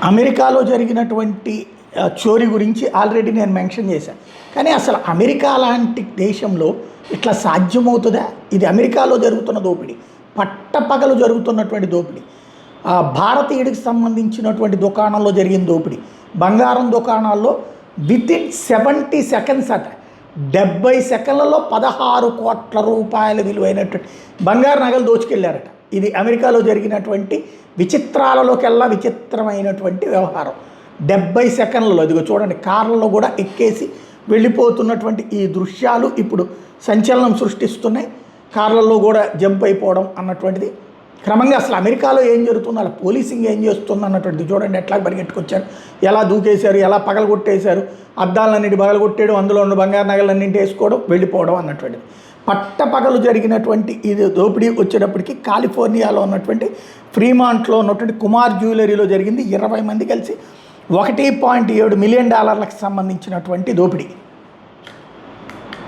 అమెరికాలో జరిగినటువంటి చోరీ గురించి ఆల్రెడీ నేను మెన్షన్ చేశాను. కానీ అసలు అమెరికా లాంటి దేశంలో ఇట్లా సాధ్యమవుతుందా? ఇది అమెరికాలో జరుగుతున్న దోపిడీ, పట్టపగలు జరుగుతున్నటువంటి దోపిడీ. భారతీయుడికి సంబంధించినటువంటి దుకాణంలో జరిగిన దోపిడీ, బంగారం దుకాణాల్లో వితిన్ 70 సెకండ్స్ అట, 70 సెకండ్లలో 16 కోట్ల రూపాయల విలువైనటువంటి బంగారు నగలు దోచుకెళ్ళారట. ఇది అమెరికాలో జరిగినటువంటి విచిత్రాలలోకెల్లా విచిత్రమైనటువంటి వ్యవహారం. 70 సెకండ్లలో, ఇదిగో చూడండి, కార్లలో కూడా ఎక్కేసి వెళ్ళిపోతున్నటువంటి ఈ దృశ్యాలు ఇప్పుడు సంచలనం సృష్టిస్తున్నాయి. కార్లలో కూడా జంప్ అయిపోవడం అన్నటువంటిది. క్రమంగా అసలు అమెరికాలో ఏం జరుగుతుందో, అలా పోలీసింగ్ ఏం చేస్తుంది అన్నటువంటిది చూడండి. ఎట్లా పరిగెట్టుకొచ్చారు, ఎలా దూకేశారు, ఎలా పగలగొట్టేశారు, అద్దాలన్నింటి పగలగొట్టేయడం, అందులో ఉన్న బంగారు నగలన్నింటి వేసుకోవడం, వెళ్ళిపోవడం అన్నటువంటిది. పట్టపగలు జరిగినటువంటి ఇది దోపిడీ వచ్చేటప్పటికి కాలిఫోర్నియాలో ఉన్నటువంటి ఫ్రీమాంట్లో ఉన్నటువంటి కుమార్ జ్యువెలరీలో జరిగింది. 20 మంది కలిసి $1.7 మిలియన్ సంబంధించినటువంటి దోపిడీ.